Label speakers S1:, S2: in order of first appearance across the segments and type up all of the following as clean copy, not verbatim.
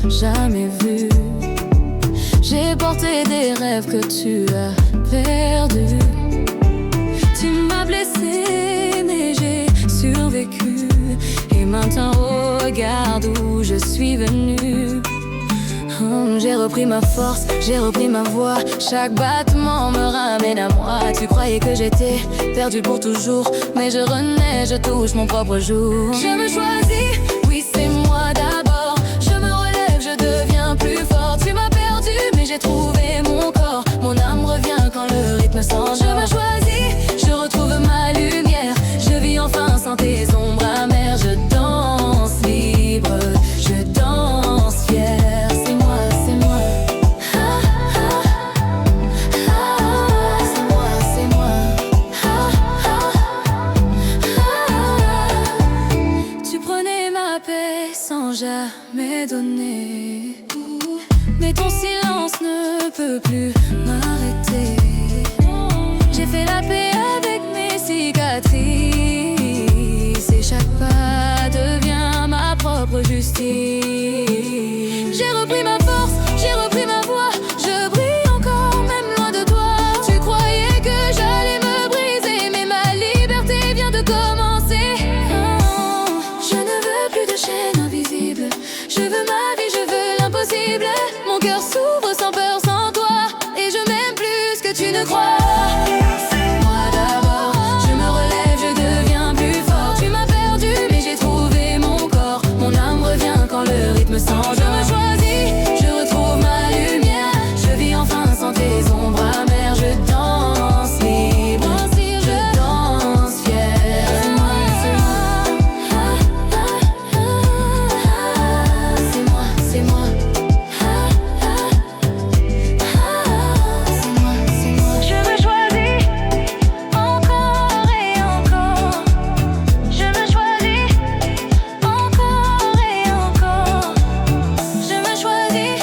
S1: jamais vu. J'ai porté des rêves que tu as perdus. Tu m'as blessé mais j'ai survécu. Et maintenant regarde où je suis venue. J'ai repris ma force, j'ai repris ma voix. Chaque battement me ramène à moi. Tu croyais que j'étais perdue pour toujours, mais je renais, je touche mon propre jour. Je me choisis, oui c'est moi d'abord. Je me relève, je deviens plus fort. Tu m'as perdu, mais j'ai trouvé mon corps. Mon âme revient quand le rythme s'envole. Je me choisis, je retrouve ma lumière. Je vis enfin sans tes ombres amères. Je danse libre, je danse fière. Sans jamais donner, mais ton silence ne peut plus m'arrêter. J'ai fait la paix avec mes cicatrices et chaque pas devient ma propre justice. J'ai repris ma force, j'ai repris ma voix. Je brille encore même loin de toi. Tu croyais que j'allais me briser, mais ma liberté vient de commencer. Je ne veux plus de chaînes invisibles. Je veux ma vie, je veux l'impossible. Mon cœur s'ouvre sans peur, sans toi. Et je m'aime plus que tu ne crois. C'est moi d'abord. Je me relève, je deviens plus fort. Tu m'as perdu, mais j'ai trouvé mon corps. Mon âme revient quand le rythme s'envole. Je me choisis, je retrouve ma lumière. Je vis enfin sans tes ombres amères. Je danse libre, je danse fière. C'est moi, c'est moi. C'est moi, c'est moi. C'est moi, c'est moi. Je me choisis encore et encore. Je me choisis encore et encore. Je me choisis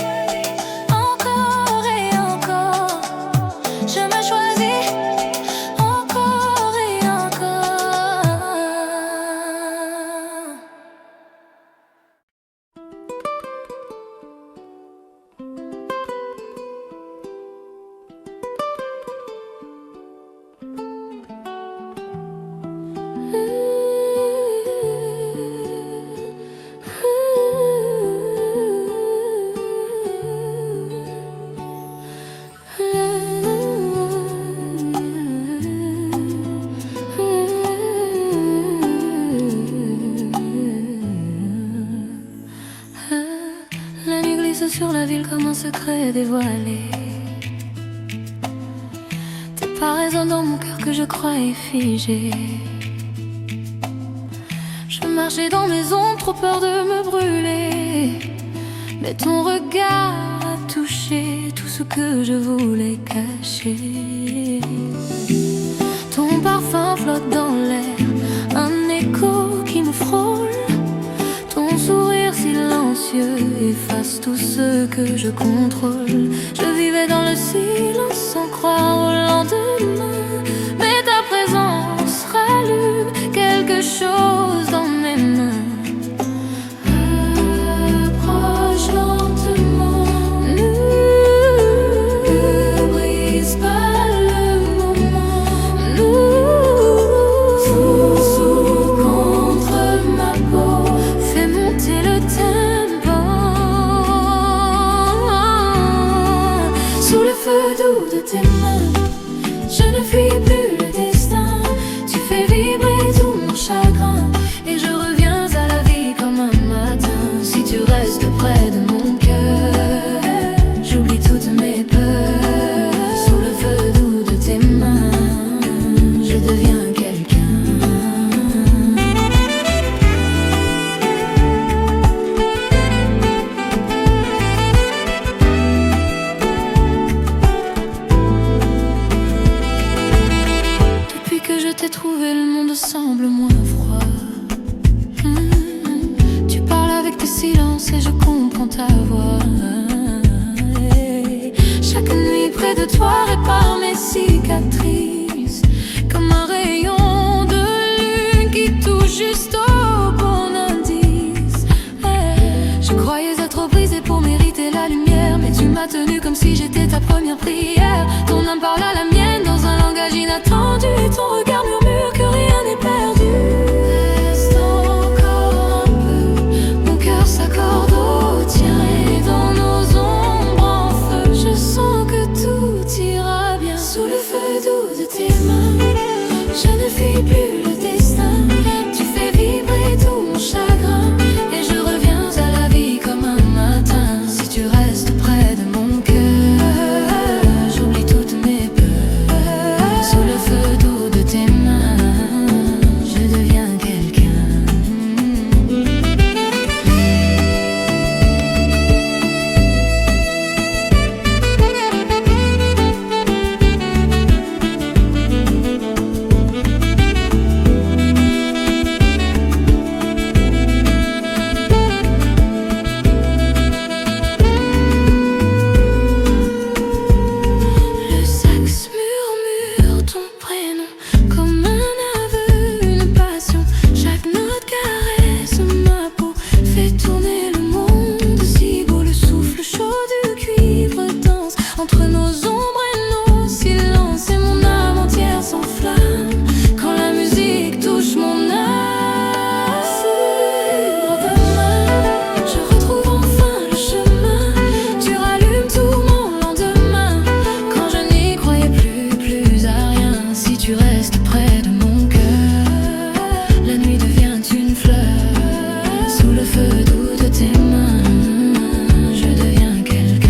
S1: encore et encore. Je me choisis encore et encore. La nuit glisse sur la ville comme un secret dévoilé. T'es pas raison dans mon cœur que je croyais figé. Je marchais dans mes ombres, trop peur de me brûler. Mais ton regard a touché tout ce que je voulais cacher. Ton parfum flotte dans l'air, un écho qui me frôle. Ton sourire silencieux efface tout ce que je contrôle. Je vivais dans le silence sans croire au lendemain. Mais ta présence rallume quelque chose dans mes mains. Approche lentement, ne brise pas le moment. Nous souffle contre ma peau, fais monter le tempo. Sous le feu doux de tes mains, je ne fuis plus le destin. Tu fais vibrer tout mon chagrin et je reviens à la vie comme un matin. Si tu restes près de mon cœur, j'oublie toutes mes peurs. Sous le feu doux de tes mains, je deviens quelqu'un. Depuis que je t'ai trouvé, le monde semble moins froid. Tu parles avec tes silences et je comprends ta voix. Chaque nuit près de toi répare mes cicatrices, comme un rayon de lune qui touche juste au bon indice. Je croyais être brisée pour m'a tenue comme si j'étais ta première prière. Ton âme parle à la mienne dans un langage inattendu. Ton regard murmure que rien n'est perdu. Reste encore un peu, mon cœur s'accorde au tien. Et dans nos ombres en feu, je sens que tout ira bien. Sous le feu doux de tes mains, je ne fuis plus le destin. Tu fais vibrer tout mon chagrin, et je reviens à la vie comme un matin. Si tu restes près de mon cœur, j'oublie toutes mes peurs. Sous le feu doux de tes mains, je deviens quelqu'un. Le sax murmure ton prénom comme un aveu, une passion. Chaque note caresse ma peau, fait tourner le monde. Si beau, le souffle chaud du cuivre danse entre nos ombres et nos silences. Et mon âme entière s'enflamme quand la musique touche mon âme. Foudre de main, je retrouve enfin le chemin. Tu rallumes tout mon lendemain quand je n'y croyais plus à rien. Si tu restes près de mon cœur, la nuit devient une fleur. Sous le feu doux de tes mains, je deviens quelqu'un.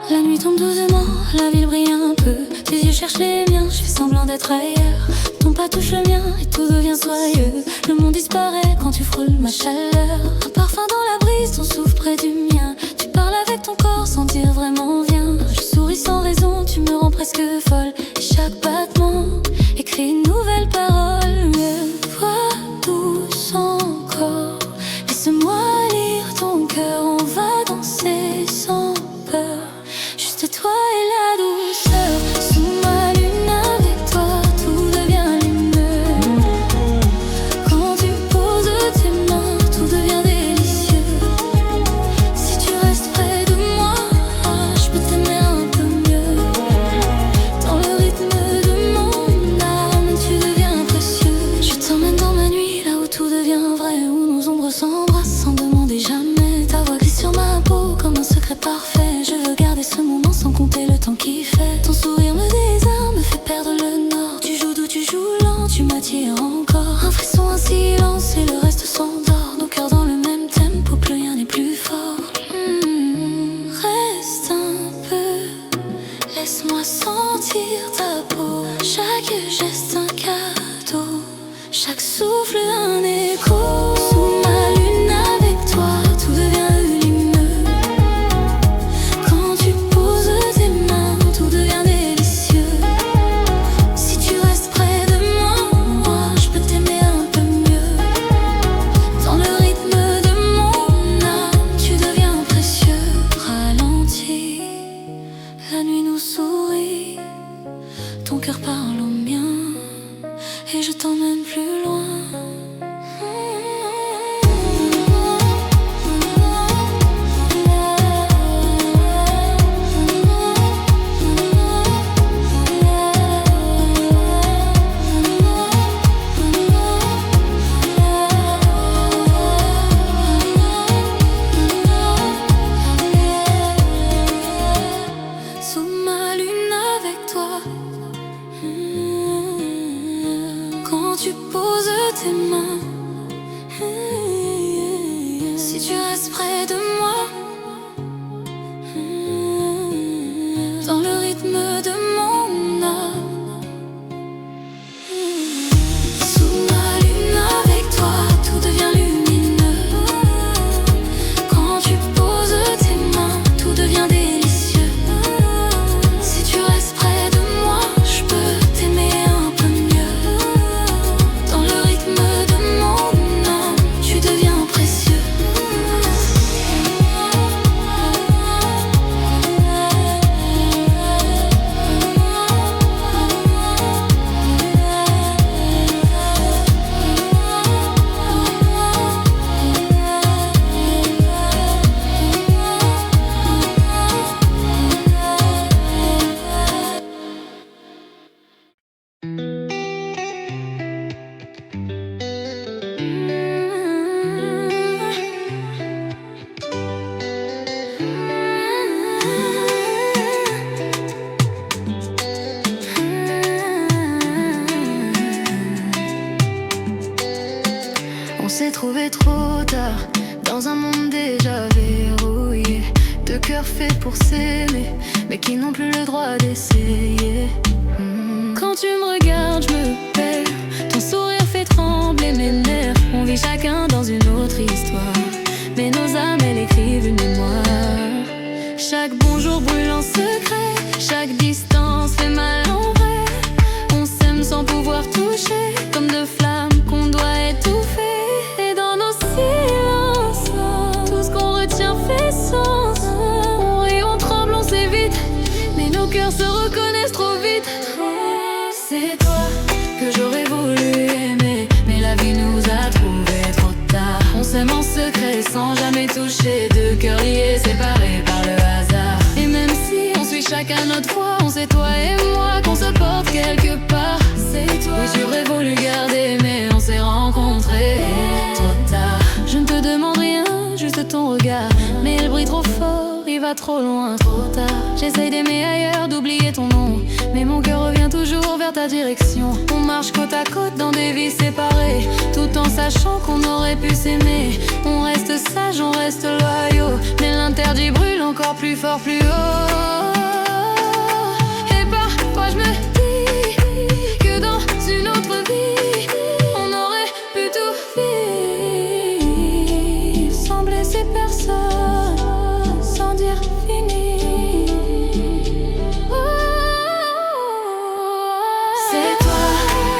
S1: La nuit tombe doucement, la ville brille un peu. Tes yeux cherchent les miens, je fais semblant d'être ailleurs. Ton pas touche le mien et tout devient soyeux. Le monde disparaît quand tu frôles ma chaleur. Un parfum dans la brise, ton souffle près du mien. Tu parles avec ton corps sans dire vraiment viens. Je souris sans raison, tu me rends presque folle. Et chaque battement écrit une nouvelle parole. Voix douce encore, laisse-moi lire ton cœur. On va danser sans peur, juste toi et la douceur. Sous ma lune avec toi, tout devient lumineux. Quand tu poses tes mains, tout devient délicieux. Si tu restes près de moi, je peux t'aimer un peu mieux. Dans le rythme de mon âme, tu deviens précieux. Je t'emmène dans ma nuit, là où tout devient vrai, où nos ombres s'embrassent sans demander jamais. Ta voix glisse sur ma peau comme un secret parfait. Je veux garder ce moment sans compter le temps qui fait. Ton sourire me désarme, me fait perdre le nord. Tu joues doux, tu joues lent, tu m'attires encore. Un frisson, un silence et le reste s'endort. Nos cœurs dans le même tempo, plus rien n'est plus fort. Reste un peu, laisse-moi sentir ta peau. Chaque geste un cadeau, chaque souffle un écho. Sous ma lune avec toi, tout devient lumineux. Quand tu poses tes mains, tout devient délicieux. Si tu restes près de moi, je peux t'aimer un peu mieux. Dans le rythme de mon âme, tu deviens précieux. Ralentis, la nuit nous sourit. Ton cœur parle au mien et je t'emmène plus loin. tu poses tes mains. Si tu restes près de moi, dans le rythme de mon âme. Sous ma lune avec toi, tout devient lumineux. Quand tu poses tes mains, tout devient délicieux. Si tu restes près de moi, je peux t'aimer un peu mieux. Dans le rythme de mon âme, tu deviens précieux. On s'est trouvé trop tard, dans un monde déjà verrouillé. Deux cœurs faits pour s'aimer, mais qui n'ont plus le droit d'essayer. Quand tu me regardes, je me perds. Ton sourire fait trembler mes nerfs. On vit chacun dans une autre histoire, mais nos âmes, elles écrivent une mémoire. Chaque bonjour brûle en secret, chaque distance fait mal en vrai. On s'aime sans pouvoir toucher, comme deux flammes qu'on doit étouffer. Et dans nos silences, tout ce qu'on retient fait sens. On rit, on tremble, on s'évite, mais nos cœurs se reconnaissent trop vite. C'est toi que j'aurais voulu aimer, mais la vie nous a trouvés trop tard. On s'aime en secret sans jamais toucher, deux cœurs liés, séparés par le hasard. Et même si on suit chacun notre voie, on sait toi et moi qu'on se porte quelque part. C'est toi. Oui, j'aurais voulu garder, mais on s'est rencontrés trop tard. Je ne te demande rien, juste ton regard, mais elle brille trop fort, il va trop loin, trop tard. J'essaye d'aimer ailleurs, d'oublier ton nom, mais mon cœur revient toujours vers ta direction. On marche côte à côte dans des vies séparées, tout en sachant qu'on aurait pu s'aimer. On reste sage, on reste loyaux, mais l'interdit brûle encore plus fort, plus haut. Et parfois je me dis que dans une autre vie, on aurait pu tout vivre sans blesser personne, sans dire fini. C'est toi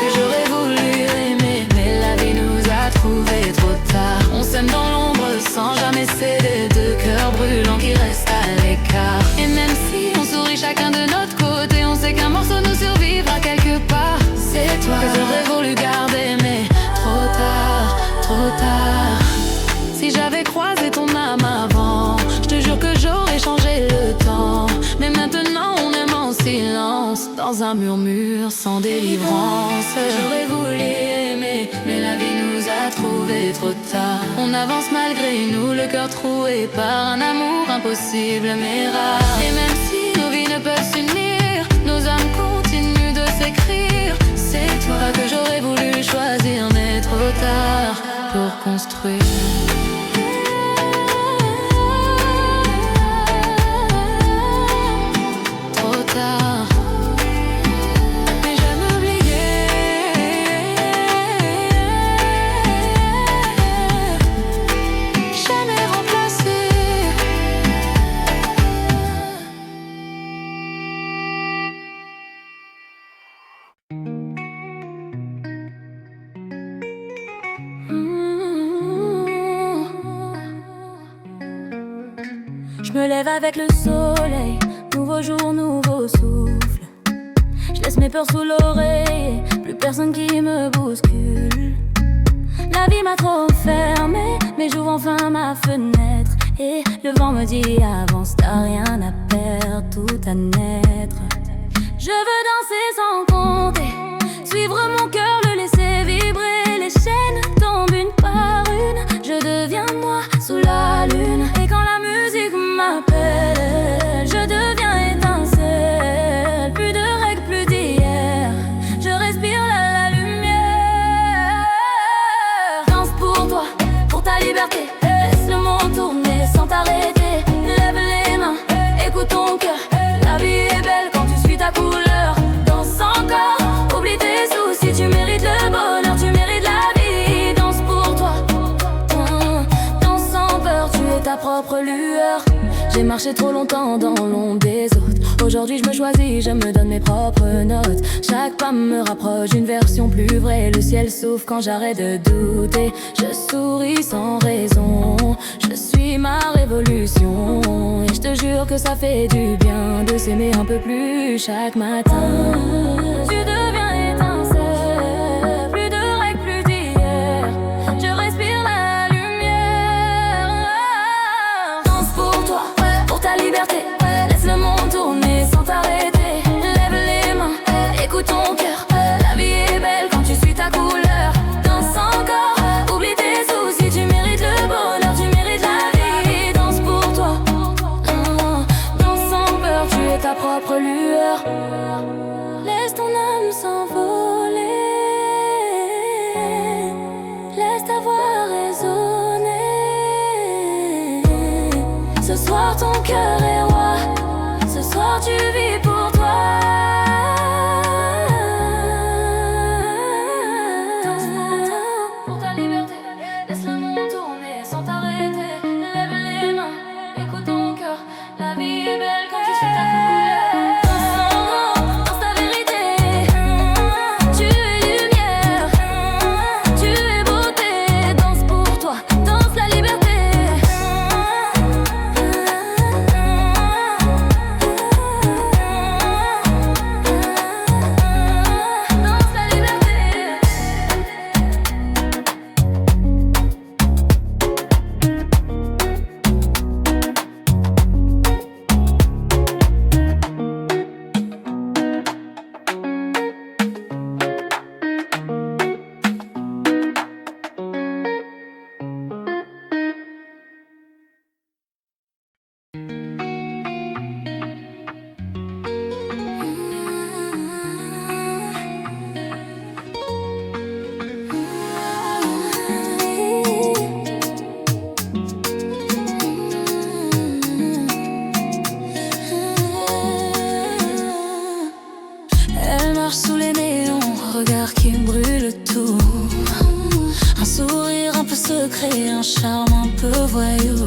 S1: que j'aurais voulu aimer, mais la vie nous a trouvés trop tard. On s'aime dans l'ombre sans jamais céder, deux cœurs brûlants qui restent à l'écart. Et même si on sourit chacun de notre côté, on sait qu'un morceau nous survivra quelque part. C'est toi que j'aurais voulu garder, mais trop tard, trop tard. Si j'avais croisé ton âme avant, je te jure que j'aurais changé le temps. Mais maintenant on aime en silence, dans un murmure sans délivrance. J'aurais voulu aimer, mais la vie nous a trouvés trop tard. On avance malgré nous, le cœur troué par un amour impossible mais rare. Et même si nos vies ne peuvent s'unir, nos âmes continuent de s'écrire. C'est toi que j'aurais voulu choisir, mais trop tard pour construire. Trop tard, mais jamais oublié, jamais remplacé. Je me lève avec le soleil, nouveau jour, nouveau souffle. Je laisse mes peurs sous l'oreille, plus personne qui me bouscule. La vie m'a trop fermée, mais j'ouvre enfin ma fenêtre. Et le vent me dit avance, t'as rien à perdre, tout à naître. Je veux danser sans compter, suivre mon cœur, le laisser vibrer. Les chaînes tombent une par une, je deviens moi sous la lune. Et quand la musique m'appelle, je deviens étincelle. Plus de règles, plus d'hier, je respire la lumière. marché trop longtemps dans l'ombre des autres. Aujourd'hui je me choisis, je me donne mes propres notes. Chaque pas me rapproche d'une version plus vraie. Le ciel s'ouvre quand j'arrête de douter. Je souris sans raison, je suis ma révolution. Et je te jure que ça fait du bien de s'aimer un peu plus chaque matin. Tu deviens étincelle, plus de règles, plus d'hier. Je respire la lumière. Danse pour toi, pour ta liberté. Laisse le monde tourner sans t'arrêter. Lève les mains, écoute ton cœur. La vie est belle quand tu suis ta couleur. Danse encore, oublie tes soucis. Tu mérites le bonheur, tu mérites la vie. Danse pour toi, danse sans peur. Tu es ta propre lueur. Laisse ton âme s'envoler. Laisse ta voix résonner. Ce soir ton cœur est roi. Ce soir tu vis pour toi. Danse pour ta liberté. Laisse le monde tourner sans t'arrêter. Lève les mains, écoute ton cœur. La vie est belle quand tu suis ta couleur. Danse ta vérité. Tu es lumière, tu es beauté. Danse pour toi, danse la liberté. Danse la liberté. Elle marche sous les néons, regard qui brûle tout. Un sourire un peu secret, un charme un peu voyou.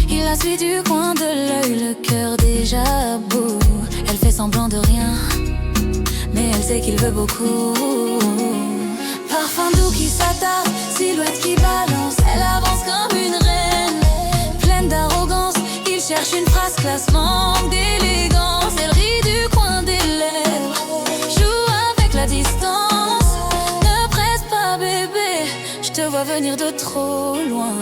S1: Il la suit du coin de l'œil, le cœur déjà à bout. Elle fait semblant de rien, mais elle sait qu'il veut beaucoup. Parfum doux qui s'attarde, silhouette qui balance. Elle avance comme une reine, pleine d'arrogance. Il cherche une phrase classe, manque d'élégance. Elle rit du coin des lèvres, joue avec la distance. Ne presse pas bébé, je te vois venir de trop loin.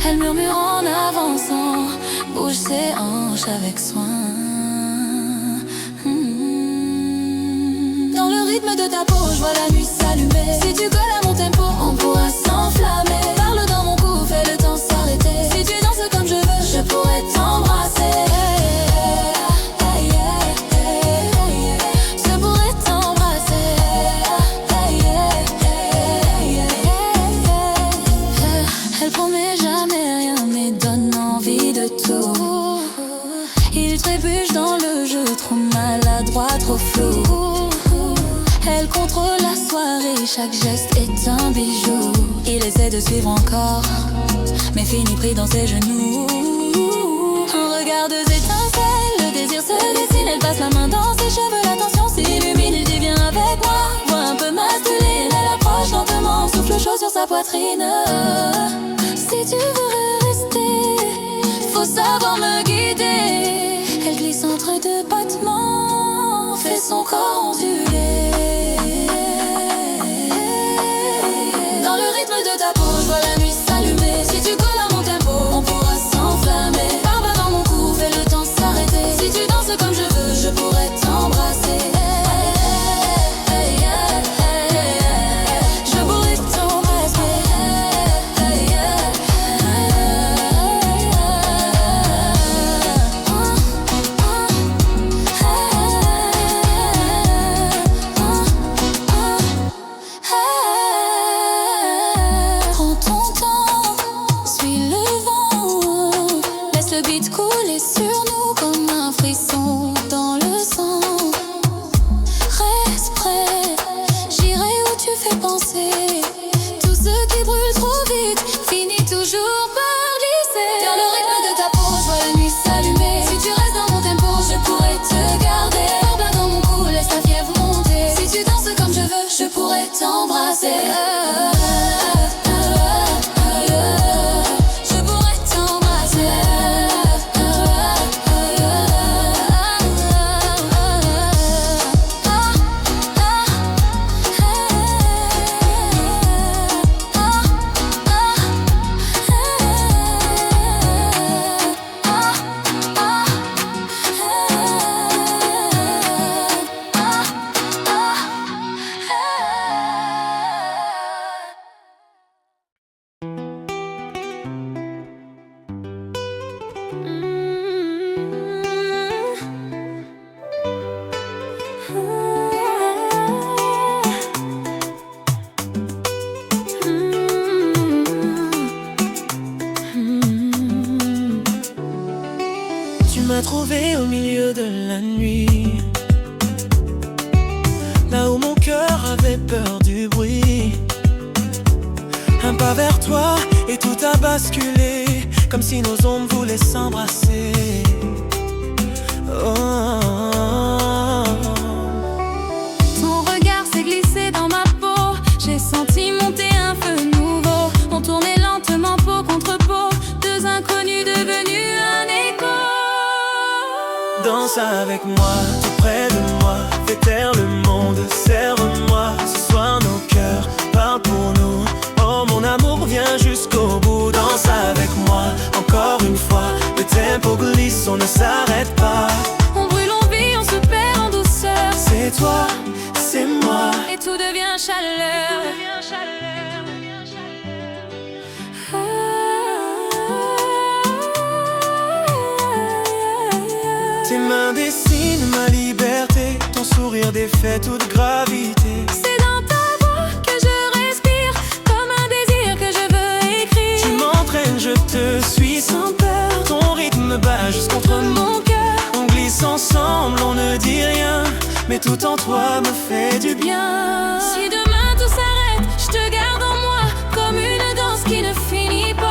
S1: Elle murmure en avançant, bouge ses hanches avec soin. Dans le rythme de ta peau, je vois la nuit s'allumer. Si tu colles à mon tempo, on pourra s'enflammer. Parle dans mon cou, fais le temps s'arrêter. Si tu danses comme je veux, je pourrais t'embrasser. Je pourrais t'embrasser. Elle promet jamais rien, mais donne envie de tout. Il trébuche dans le jeu, trop maladroit, trop flou. Elle contrôle la soirée, chaque geste est un bijou. Il essaie de suivre encore, mais finit pris dans ses genoux. Un regard de étincelle, le désir se dessine. Elle passe la main dans ses cheveux, l'attention s'illumine. Il dit viens avec moi, voix un peu masculine. Elle approche lentement, souffle chaud sur sa poitrine. Si tu veux rester, faut savoir me guider. Elle glisse entre deux battements, fait son corps onduler. Dans le rythme de ta peau, je vois la nuit s'allumer. Si tu colles à mon tempo, on pourra s'enflammer. Barbe dans mon cou, fais le temps s'arrêter. Si tu danses comme je veux, je pourrais t'embrasser. Je pourrais t'embrasser. t'embrasser. Je pourrais t'embrasser.
S2: Tu m'as trouvé au milieu de la nuit, là où mon cœur avait peur du bruit. Un pas vers toi et tout a basculé, comme si nos ombres voulaient s'embrasser.
S1: Ton regard s'est glissé dans ma peau. J'ai senti monter un feu nouveau. On tournait lentement peau contre peau, deux inconnus devenus un écho.
S2: Danse avec moi, tout près de moi, fais taire le monde, serre-moi. Ce soir nos cœurs parlent pour nous. Oh mon amour, viens jusqu'au bout. Danse avec moi, encore une fois. Le tempo glisse, on ne s'arrête pas.
S1: On brûle, on vit, on se perd en douceur.
S2: C'est toi, c'est moi,
S1: et tout devient chaleur.
S2: Tes mains dessinent ma liberté, ton sourire défait toute gravité.
S1: C'est dans ta voix que je respire, comme un désir que je veux écrire.
S2: Tu m'entraînes, je te suis sans peur. Ton rythme bat juste contre
S1: mon cœur.
S2: On glisse ensemble, on ne dit rien, mais tout en toi me fait du bien.
S1: Si demain tout s'arrête, je te garde en moi, comme une danse qui ne finit pas.